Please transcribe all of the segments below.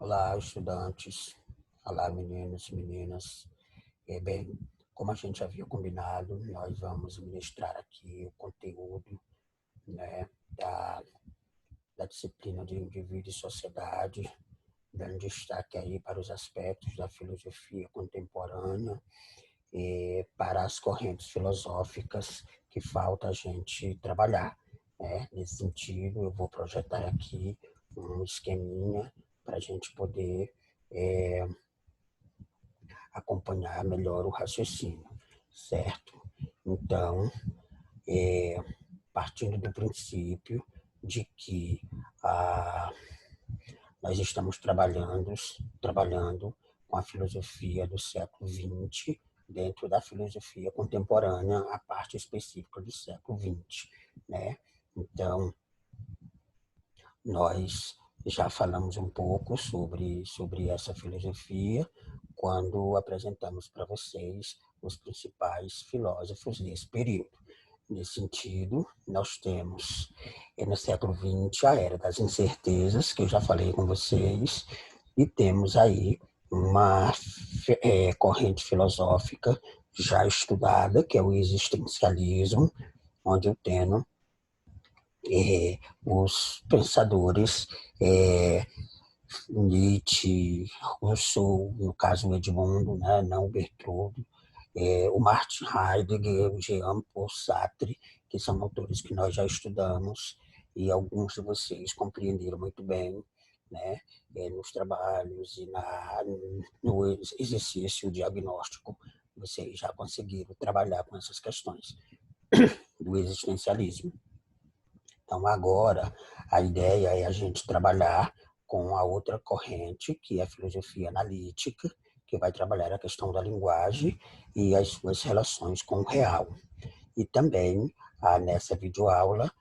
Olá, estudantes. Olá, meninos e meninas. Bem, como a gente havia combinado, nós vamos ministrar aqui o conteúdo, né, da disciplina de Indivíduo e Sociedade, dando destaque aí para os aspectos da filosofia contemporânea e para as correntes filosóficas que falta a gente trabalhar, né? Nesse sentido, eu vou projetar aqui um esqueminha para a gente poder acompanhar melhor o raciocínio, certo? Então, partindo do princípio de que nós estamos trabalhando com a filosofia do século XX, dentro da filosofia contemporânea, a parte específica do século XX, né? Então, nós já falamos um pouco sobre essa filosofia quando apresentamos para vocês os principais filósofos desse período. Nesse sentido, nós temos no século XX a Era das Incertezas, que eu já falei com vocês, e temos aí uma corrente filosófica já estudada, que é o existencialismo, onde eu tenho os pensadores Nietzsche, Rousseau, no caso o Edmundo, né, não o Bertoldo, o Martin Heidegger, o Jean-Paul Sartre, que são autores que nós já estudamos e alguns de vocês compreenderam muito bem, né, nos trabalhos e no exercício diagnóstico, vocês já conseguiram trabalhar com essas questões do existencialismo. Então, agora, a ideia é a gente trabalhar com a outra corrente, que é a filosofia analítica, que vai trabalhar a questão da linguagem e as suas relações com o real. E também, nessa videoaula,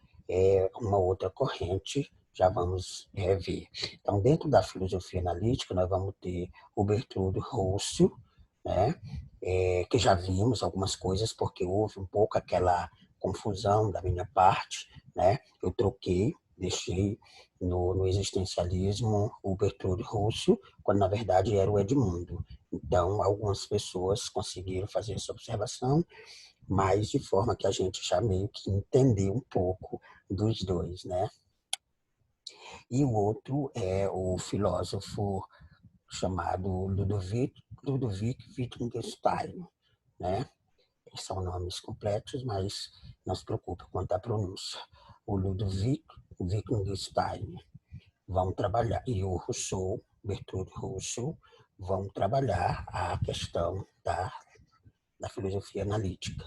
uma outra corrente, já vamos ver. Então, dentro da filosofia analítica, nós vamos ter o Bertrand Russell, né? Que já vimos algumas coisas, porque houve um pouco aquela confusão da minha parte, né? Eu deixei no existencialismo o Bertrand Russell, quando na verdade era o Edmundo. Então, algumas pessoas conseguiram fazer essa observação, mas de forma que a gente já meio que entendeu um pouco dos dois, né? E o outro é o filósofo chamado Ludwig Wittgenstein, né? São nomes completos, mas não se preocupe quanto à pronúncia. O Ludwig Wittgenstein vão trabalhar, e o Rousseau, Bertrand Russell, vão trabalhar a questão da filosofia analítica.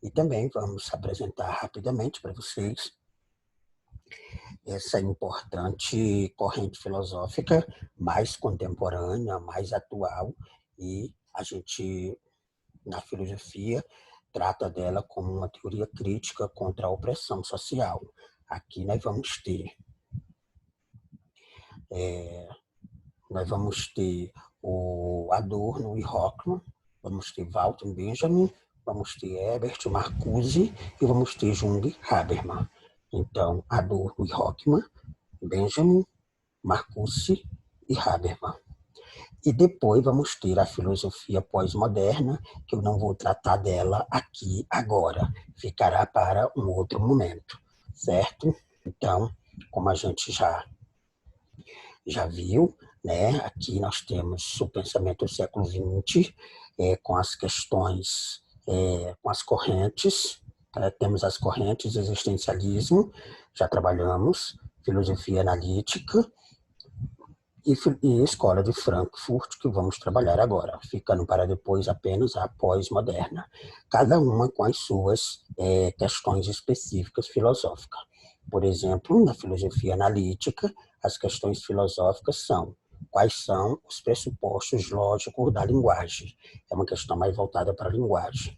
E também vamos apresentar rapidamente para vocês essa importante corrente filosófica mais contemporânea, mais atual, e a gente, na filosofia, trata dela como uma teoria crítica contra a opressão social. Aqui nós vamos ter o Adorno e Hockman, vamos ter Walter Benjamin, vamos ter Herbert Marcuse e vamos ter Jung Habermas. Então, Adorno e Hockman, Benjamin, Marcuse e Habermas. E depois vamos ter a filosofia pós-moderna, que eu não vou tratar dela aqui agora, ficará para um outro momento, certo? Então, como a gente já viu, né? Aqui nós temos o pensamento do século XX, com as questões, com as correntes, temos as correntes existencialismo, já trabalhamos, filosofia analítica e escola de Frankfurt, que vamos trabalhar agora, ficando para depois apenas a pós-moderna, cada uma com as suas questões específicas filosóficas. Por exemplo, na filosofia analítica, as questões filosóficas são: quais são os pressupostos lógicos da linguagem? É uma questão mais voltada para a linguagem.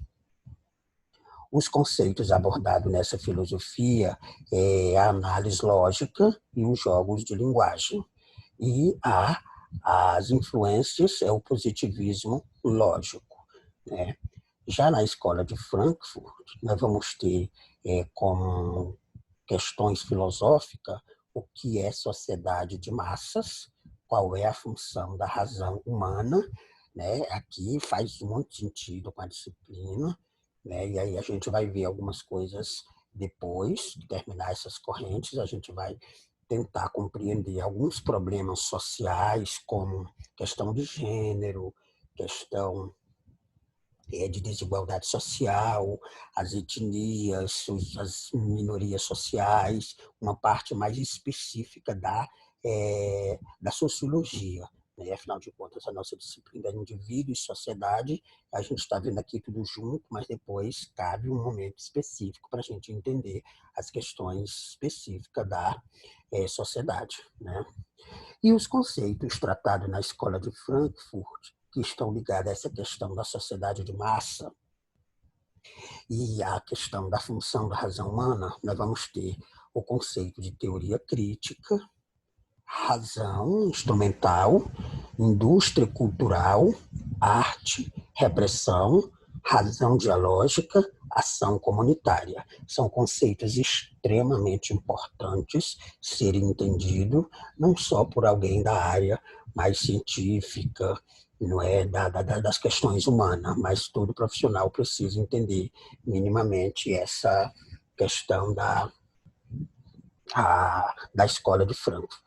Os conceitos abordados nessa filosofia é a análise lógica e os jogos de linguagem. E as influências é o positivismo lógico, né? Já na escola de Frankfurt, nós vamos ter como questões filosóficas o que é sociedade de massas, qual é a função da razão humana, né? Aqui faz muito sentido com a disciplina, né? E aí a gente vai ver algumas coisas depois de terminar essas correntes, a gente vai tentar compreender alguns problemas sociais, como questão de gênero, questão de desigualdade social, as etnias, as minorias sociais, uma parte mais específica da sociologia. Né? Afinal de contas, a nossa disciplina é indivíduo e sociedade, a gente está vendo aqui tudo junto, mas depois cabe um momento específico para a gente entender as questões específicas da sociedade. Né? E os conceitos tratados na Escola de Frankfurt, que estão ligados a essa questão da sociedade de massa e a questão da função da razão humana, nós vamos ter o conceito de teoria crítica, razão instrumental, indústria cultural, arte, repressão, razão dialógica, ação comunitária. São conceitos extremamente importantes serem entendidos, não só por alguém da área mais científica, não é das questões humanas, mas todo profissional precisa entender minimamente essa questão da escola de Frankfurt.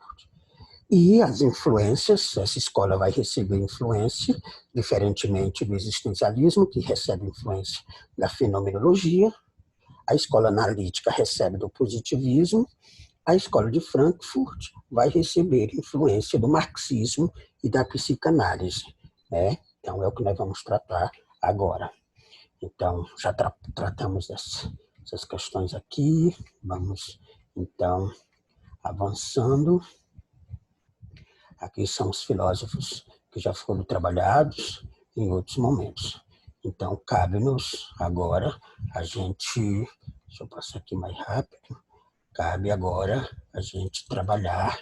E as influências, essa escola vai receber influência, diferentemente do existencialismo, que recebe influência da fenomenologia, a escola analítica recebe do positivismo, a escola de Frankfurt vai receber influência do marxismo e da psicanálise. Né? Então, é o que nós vamos tratar agora. Então, já tratamos dessas questões aqui, vamos, então, avançando. Aqui são os filósofos que já foram trabalhados em outros momentos. Então, cabe-nos agora a gente, deixa eu passar aqui mais rápido, cabe agora a gente trabalhar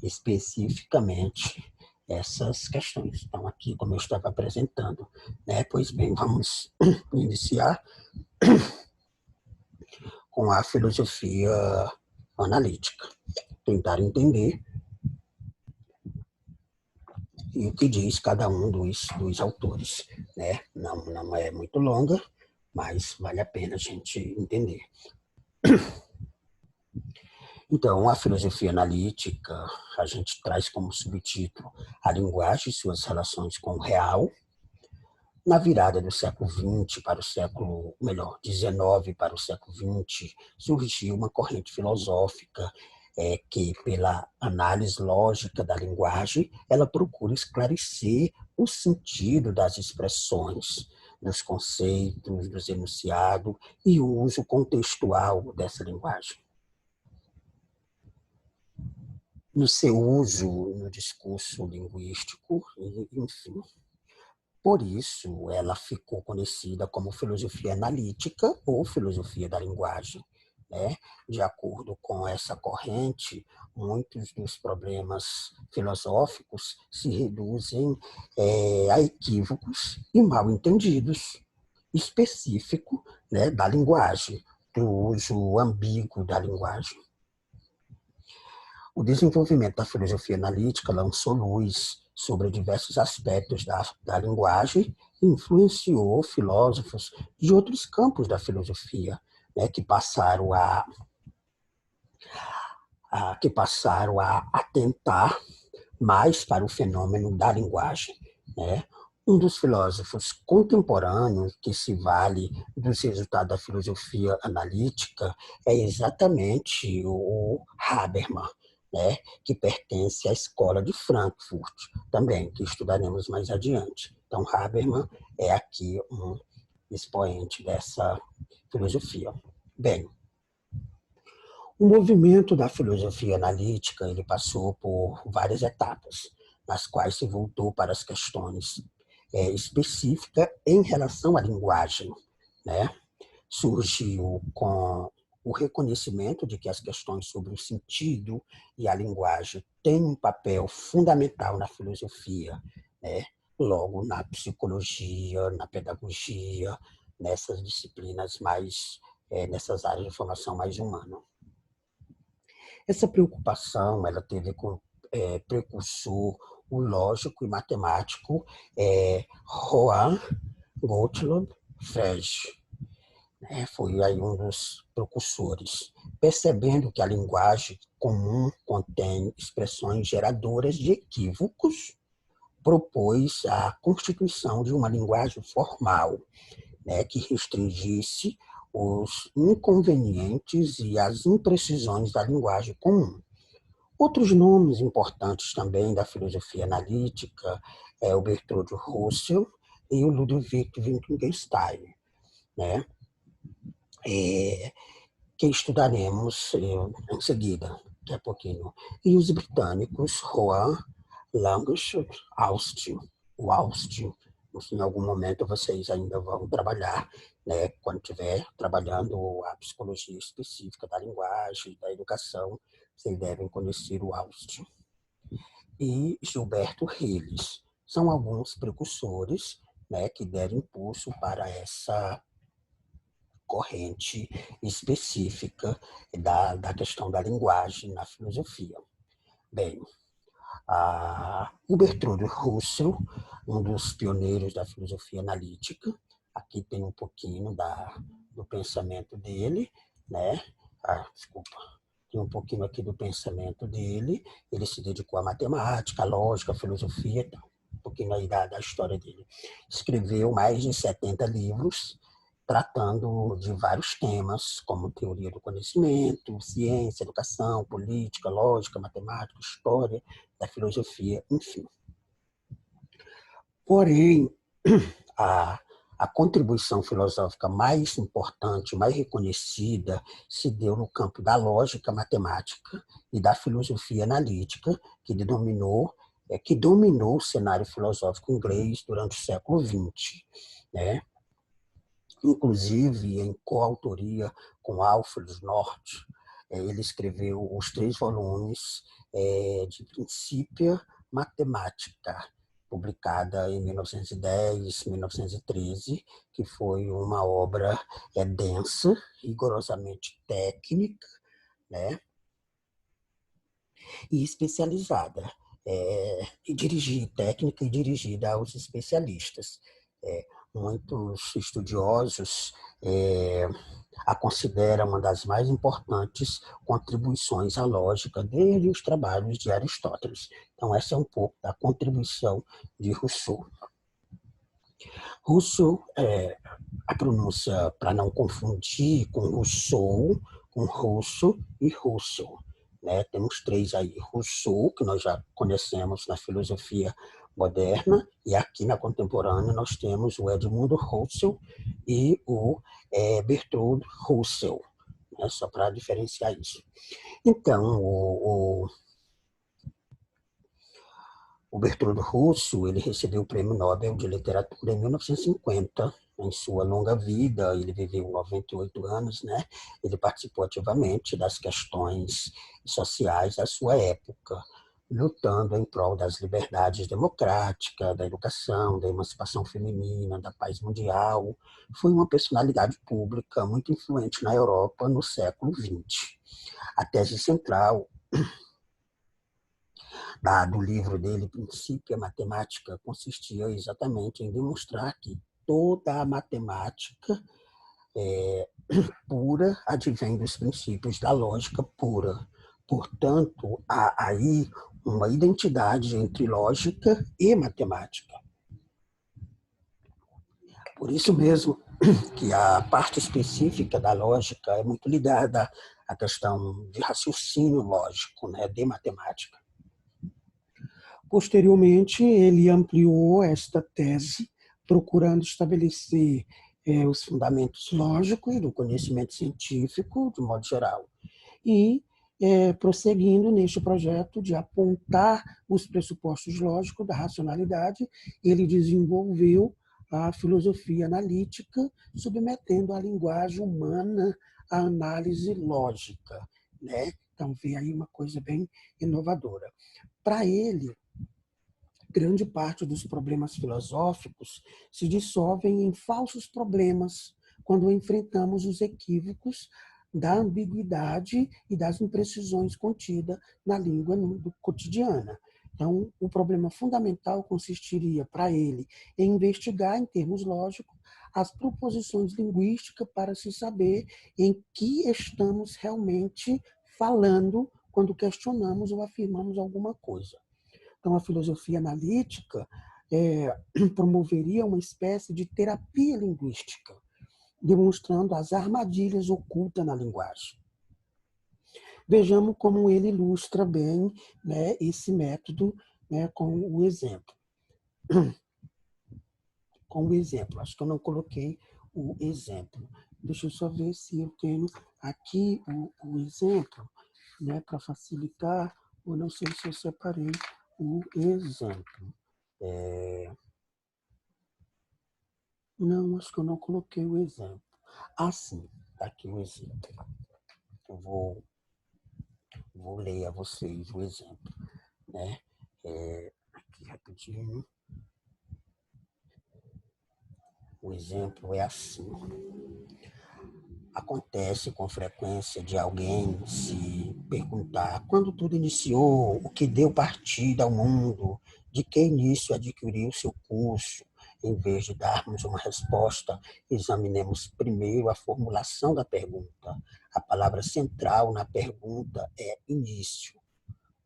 especificamente essas questões. Então, aqui, como eu estava apresentando, né? Pois bem, vamos iniciar com a filosofia analítica. Tentar entender e o que diz cada um dos autores. Né? Não é muito longa, mas vale a pena a gente entender. Então, a filosofia analítica, a gente traz como subtítulo a linguagem e suas relações com o real. Na virada do século XX para o século, melhor, XIX para o século XX, surgiu uma corrente filosófica que, pela análise lógica da linguagem, ela procura esclarecer o sentido das expressões, dos conceitos, dos enunciados e o uso contextual dessa linguagem. No seu uso no discurso linguístico, enfim. Por isso, ela ficou conhecida como filosofia analítica ou filosofia da linguagem. Né? De acordo com essa corrente, muitos dos problemas filosóficos se reduzem a equívocos e mal entendidos, específico, né, da linguagem, do uso ambíguo da linguagem. O desenvolvimento da filosofia analítica lançou luz sobre diversos aspectos da linguagem e influenciou filósofos de outros campos da filosofia, né, que passaram a atentar mais para o fenômeno da linguagem. Né? Um dos filósofos contemporâneos que se vale dos resultados da filosofia analítica é exatamente o Habermas, né, que pertence à escola de Frankfurt, também, que estudaremos mais adiante. Então, Habermas é aqui um expoente dessa filosofia. Bem, o movimento da filosofia analítica ele passou por várias etapas, nas quais se voltou para as questões específicas em relação à linguagem. Né? Surgiu com o reconhecimento de que as questões sobre o sentido e a linguagem têm um papel fundamental na filosofia, né? Logo na psicologia, na pedagogia, nessas disciplinas mais, nessas áreas de formação mais humana. Essa preocupação ela teve precursor, o lógico e matemático Johann Gottlob Frege. Foi aí um dos precursores, percebendo que a linguagem comum contém expressões geradoras de equívocos, propôs a constituição de uma linguagem formal, que restringisse os inconvenientes e as imprecisões da linguagem comum. Outros nomes importantes também da filosofia analítica é o Bertrand Russell e o Ludwig Wittgenstein, né? Que estudaremos em seguida, daqui a pouquinho. E os britânicos, Rowan, Language, Austin, o Austin. Em algum momento vocês ainda vão trabalhar, né, quando estiver trabalhando a psicologia específica da linguagem, da educação, vocês devem conhecer o Austin. E Gilberto Hilles. São alguns precursores, né, que deram impulso para essa corrente específica da questão da linguagem na filosofia. Bem, o Bertrand Russell, um dos pioneiros da filosofia analítica, aqui tem um pouquinho do pensamento dele, né? Desculpa, tem um pouquinho aqui do pensamento dele. Ele se dedicou à matemática, à lógica, à filosofia, então, um pouquinho aí da história dele. Escreveu mais de 70 livros, tratando de vários temas, como teoria do conhecimento, ciência, educação, política, lógica, matemática, história, da filosofia, enfim. Porém, a contribuição filosófica mais importante, mais reconhecida, se deu no campo da lógica matemática e da filosofia analítica, que dominou o cenário filosófico inglês durante o século XX, né? Inclusive em coautoria com Alfred North, ele escreveu os 3 volumes de Principia Mathematica, publicada em 1910, 1913, que foi uma obra densa, rigorosamente técnica, né, e especializada, técnica e dirigida aos especialistas. Muitos estudiosos a consideram uma das mais importantes contribuições à lógica desde os trabalhos de Aristóteles. Então, essa é um pouco da contribuição de Rousseau. Rousseau, a pronúncia para não confundir com Rousseau, com Russo e Russell, né? Temos 3 aí. Rousseau, que nós já conhecemos na filosofia moderna, e aqui na contemporânea nós temos o Edmund Husserl e o Bertrand Russell, né? Só para diferenciar isso. Então, o Bertrand Russell, ele recebeu o Prêmio Nobel de Literatura em 1950. Em sua longa vida, ele viveu 98 anos, né? Ele participou ativamente das questões sociais da sua época, lutando em prol das liberdades democráticas, da educação, da emancipação feminina, da paz mundial. Foi uma personalidade pública muito influente na Europa no século XX. A tese central do livro dele, Principia Mathematica, consistia exatamente em demonstrar que toda a matemática pura advém dos princípios da lógica pura. Portanto, há aí uma identidade entre lógica e matemática. Por isso mesmo que a parte específica da lógica é muito ligada à questão de raciocínio lógico, né, de matemática. Posteriormente, ele ampliou esta tese, procurando estabelecer os fundamentos lógicos do conhecimento científico, de modo geral, e prosseguindo neste projeto de apontar os pressupostos lógicos da racionalidade, ele desenvolveu a filosofia analítica, submetendo a linguagem humana à análise lógica, né? Então, vem aí uma coisa bem inovadora. Para ele, grande parte dos problemas filosóficos se dissolvem em falsos problemas quando enfrentamos os equívocos da ambiguidade e das imprecisões contidas na língua cotidiana. Então, o problema fundamental consistiria para ele em investigar, em termos lógicos, as proposições linguísticas para se saber em que estamos realmente falando quando questionamos ou afirmamos alguma coisa. Então, a filosofia analítica promoveria uma espécie de terapia linguística, demonstrando as armadilhas ocultas na linguagem. Vejamos como ele ilustra bem, né, esse método, né, com o exemplo. Com o exemplo. Acho que eu não coloquei o exemplo. Deixa eu só ver se eu tenho aqui o exemplo, né, para facilitar, ou não sei se eu separei o exemplo. Não, acho que eu não coloquei o exemplo. Ah, sim, está aqui o exemplo. Eu vou ler a vocês o exemplo, né? Aqui rapidinho. O exemplo é assim. Acontece com frequência de alguém se perguntar quando tudo iniciou, o que deu partida ao mundo, de que início adquiriu seu curso. Em vez de darmos uma resposta, examinemos primeiro a formulação da pergunta. A palavra central na pergunta é início.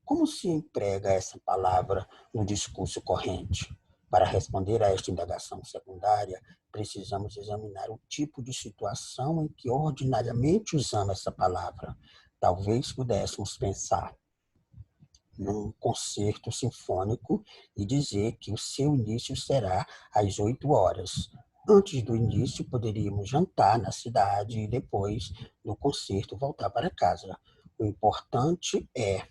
Como se emprega essa palavra no discurso corrente? Para responder a esta indagação secundária, precisamos examinar o tipo de situação em que ordinariamente usamos essa palavra. Talvez pudéssemos pensar num concerto sinfônico e dizer que o seu início será às 8 horas. Antes do início, poderíamos jantar na cidade e depois, no concerto, voltar para casa. O importante é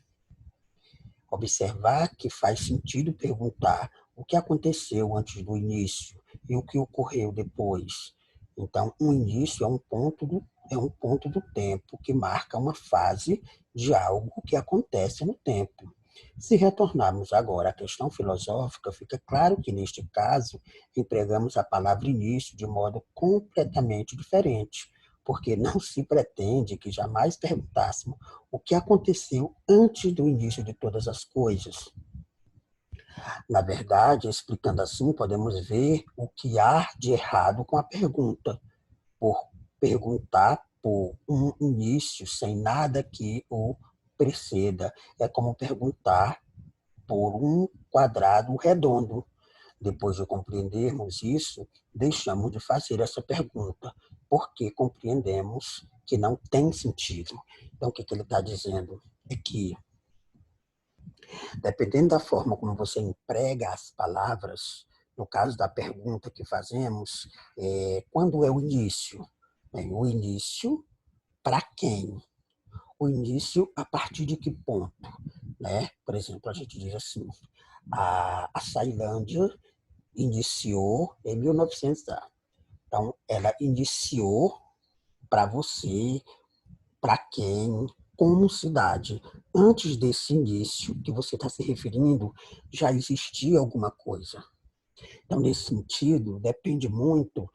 observar que faz sentido perguntar o que aconteceu antes do início e o que ocorreu depois. Então, um início é um ponto do tempo que marca uma fase de algo que acontece no tempo. Se retornarmos agora à questão filosófica, fica claro que, neste caso, empregamos a palavra início de modo completamente diferente, porque não se pretende que jamais perguntássemos o que aconteceu antes do início de todas as coisas. Na verdade, explicando assim, podemos ver o que há de errado com a pergunta. Por perguntar por um início sem nada que o preceda, é como perguntar por um quadrado redondo. Depois de compreendermos isso, deixamos de fazer essa pergunta, porque compreendemos que não tem sentido. Então, o que ele está dizendo é que, dependendo da forma como você emprega as palavras, no caso da pergunta que fazemos, quando é o início? O início para quem? O início a partir de que ponto? Né? Por exemplo, a gente diz assim, a Ceilândia iniciou em 1900. Então, ela iniciou para você, para quem, como cidade. Antes desse início que você está se referindo, já existia alguma coisa. Então, nesse sentido, depende muito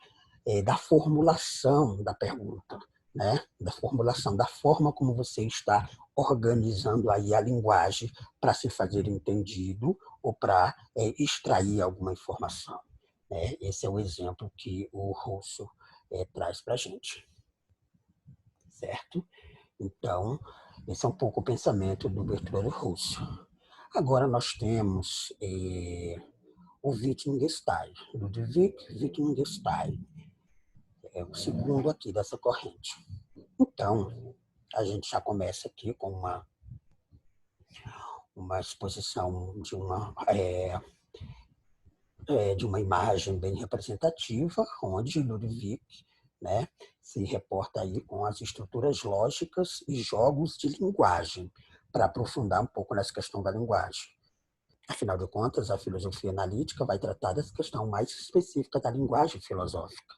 da formulação da pergunta, né? Da formulação, da forma como você está organizando aí a linguagem para se fazer entendido ou para extrair alguma informação. Esse é o exemplo que o Russo traz para a gente, certo? Então, esse é um pouco o pensamento do Bertrand Russo. Agora nós temos o Wittgenstein, Ludwig Wittgenstein, é o segundo aqui dessa corrente. Então, a gente já começa aqui com uma exposição de uma imagem bem representativa, onde Ludwig, né, se reporta aí com as estruturas lógicas e jogos de linguagem, para aprofundar um pouco nessa questão da linguagem. Afinal de contas, a filosofia analítica vai tratar dessa questão mais específica da linguagem filosófica.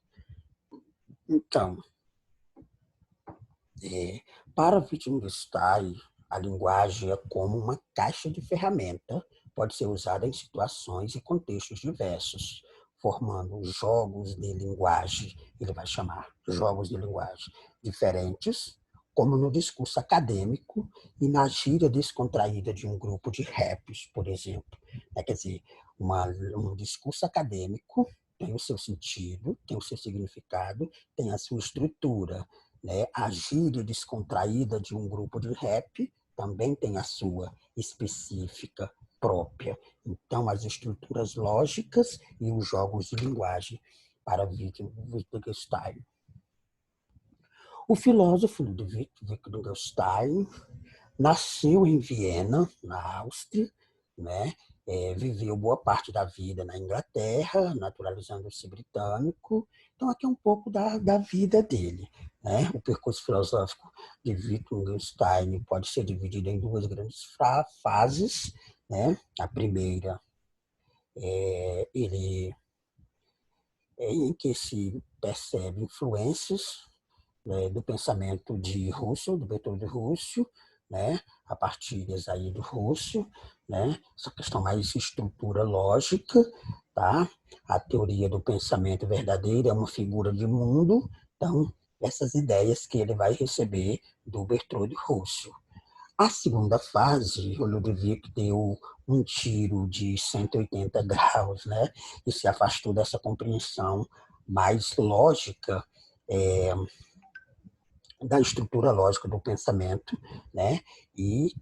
Então, para Wittgenstein, a linguagem é como uma caixa de ferramenta, pode ser usada em situações e contextos diversos, formando jogos de linguagem, ele vai chamar jogos de linguagem diferentes, como no discurso acadêmico e na gíria descontraída de um grupo de raps, por exemplo. Quer dizer, um discurso acadêmico tem o seu sentido, tem o seu significado, tem a sua estrutura. Né? A gíria descontraída de um grupo de rap também tem a sua específica própria. Então, as estruturas lógicas e os jogos de linguagem para Wittgenstein. O filósofo Ludwig Wittgenstein nasceu em Viena, na Áustria, né? Viveu boa parte da vida na Inglaterra, naturalizando-se britânico. Então, aqui é um pouco da vida dele. Né? O percurso filosófico de Wittgenstein pode ser dividido em duas grandes fases. Né? A primeira em que se percebe influências, né, do pensamento de Russell, do Bertold Russell, né, a partir aí do Russell, né, essa questão mais estrutura lógica, tá? A teoria do pensamento verdadeiro é uma figura de mundo, então essas ideias que ele vai receber do Bertold Russell. A segunda fase, o Ludwig deu um tiro de 180 graus, né, e se afastou dessa compreensão mais lógica, é, da estrutura lógica do pensamento, né? E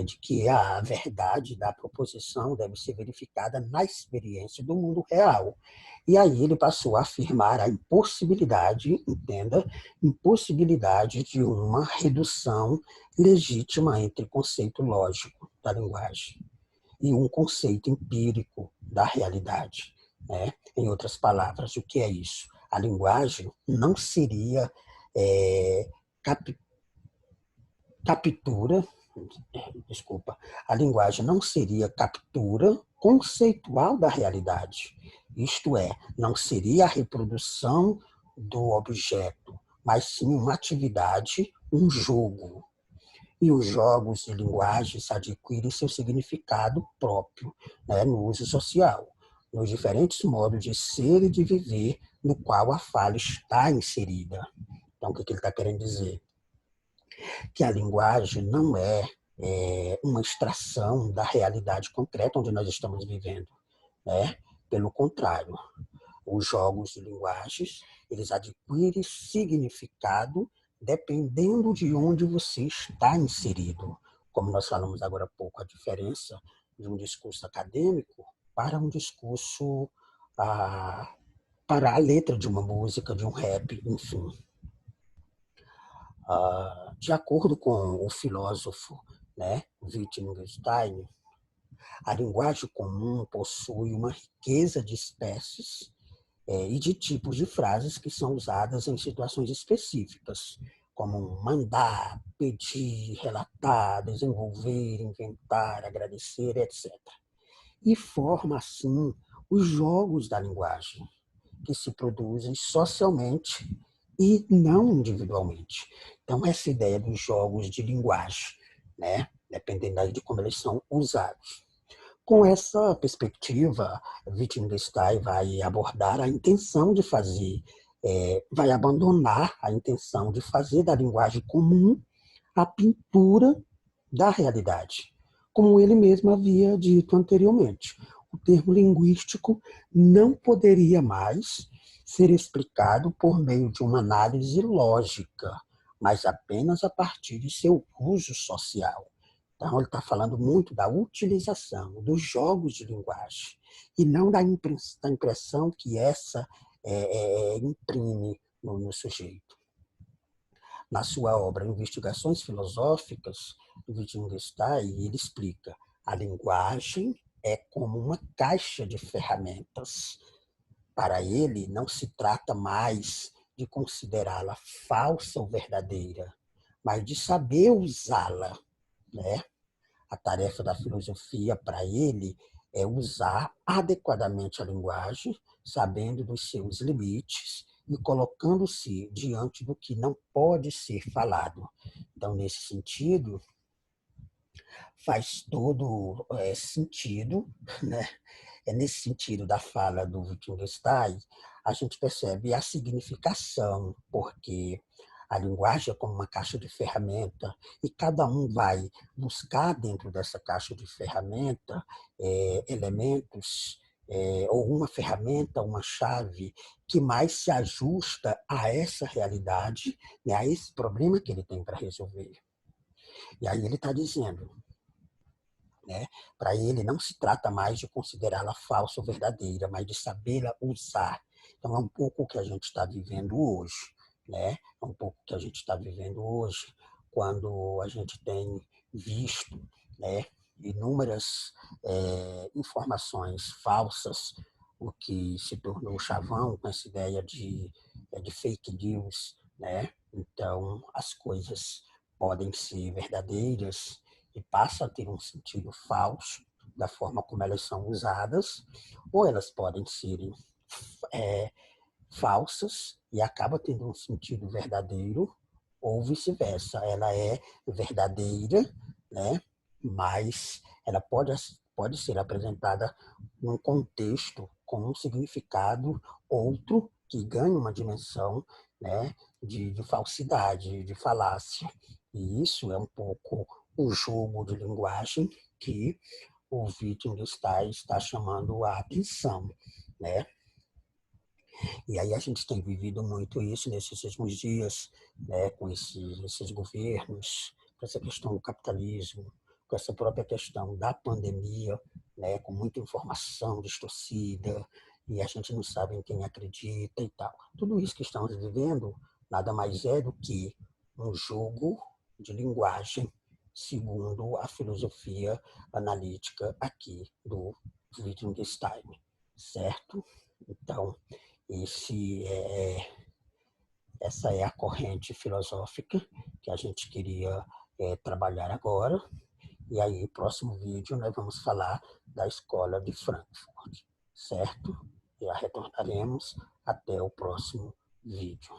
de que a verdade da proposição deve ser verificada na experiência do mundo real. E aí ele passou a afirmar a impossibilidade, entenda, impossibilidade de uma redução legítima entre conceito lógico da linguagem e um conceito empírico da realidade. Né? Em outras palavras, o que é isso? A linguagem não seria é, cap, captura, desculpa, a linguagem não seria captura conceitual da realidade. Isto é, não seria a reprodução do objeto, mas sim uma atividade, um jogo. E os jogos de linguagens adquirem seu significado próprio, né, no uso social, nos diferentes modos de ser e de viver no qual a fala está inserida. Então, o que ele está querendo dizer? Que a linguagem não é uma extração da realidade concreta onde nós estamos vivendo. Né? Pelo contrário, os jogos de linguagens, eles adquirem significado dependendo de onde você está inserido. Como nós falamos agora há pouco, a diferença de um discurso acadêmico para um discurso, para a letra de uma música, de um rap, enfim. De acordo com o filósofo, né, Wittgenstein, a linguagem comum possui uma riqueza de espécies e de tipos de frases que são usadas em situações específicas, como mandar, pedir, relatar, desenvolver, inventar, agradecer, etc. E forma, assim, os jogos da linguagem, que se produzem socialmente e não individualmente. Então, essa ideia dos jogos de linguagem, né? Dependendo de como eles são usados. Com essa perspectiva, Wittgenstein vai abordar a intenção de fazer, vai abandonar a intenção de fazer da linguagem comum a pintura da realidade, como ele mesmo havia dito anteriormente. O termo linguístico não poderia mais ser explicado por meio de uma análise lógica, mas apenas a partir de seu uso social. Então, ele está falando muito da utilização dos jogos de linguagem e não da impressão que essa imprime no sujeito. Na sua obra Investigações Filosóficas, Wittgenstein, ele explica: a linguagem é como uma caixa de ferramentas. Para ele, não se trata mais de considerá-la falsa ou verdadeira, mas de saber usá-la. Né? A tarefa da filosofia para ele é usar adequadamente a linguagem, sabendo dos seus limites e colocando-se diante do que não pode ser falado. Então, nesse sentido, faz todo sentido, né? É nesse sentido da fala do Wittgenstein, a gente percebe a significação, porque a linguagem é como uma caixa de ferramenta e cada um vai buscar dentro dessa caixa de ferramenta elementos ou uma ferramenta, uma chave que mais se ajusta a essa realidade, né, a esse problema que ele tem para resolver. E aí ele está dizendo, né, para ele não se trata mais de considerá-la falsa ou verdadeira, mas de sabê-la usar. Então é um pouco o que a gente está vivendo hoje, né? É um pouco o que a gente está vivendo hoje, quando a gente tem visto, né, inúmeras informações falsas, o que se tornou chavão com essa ideia de fake news, né? Então as coisas podem ser verdadeiras e passam a ter um sentido falso da forma como elas são usadas, ou elas podem ser é, falsas e acaba tendo um sentido verdadeiro, ou vice-versa. Ela é verdadeira, né? Mas ela pode ser apresentada num contexto com um significado outro que ganha uma dimensão, né, de falsidade, de falácia. E isso é um pouco o jogo de linguagem que o Wittgenstein está chamando a atenção, né? E aí a gente tem vivido muito isso nesses últimos dias, né, com esses governos, com essa questão do capitalismo, com essa própria questão da pandemia, né, com muita informação distorcida, e a gente não sabe em quem acredita e tal. Tudo isso que estamos vivendo nada mais é do que um jogo de linguagem, segundo a filosofia analítica aqui do Wittgenstein, certo? Então, essa é a corrente filosófica que a gente queria trabalhar agora. E aí, no próximo vídeo, nós vamos falar da escola de Frankfurt, certo? Já retornaremos até o próximo vídeo.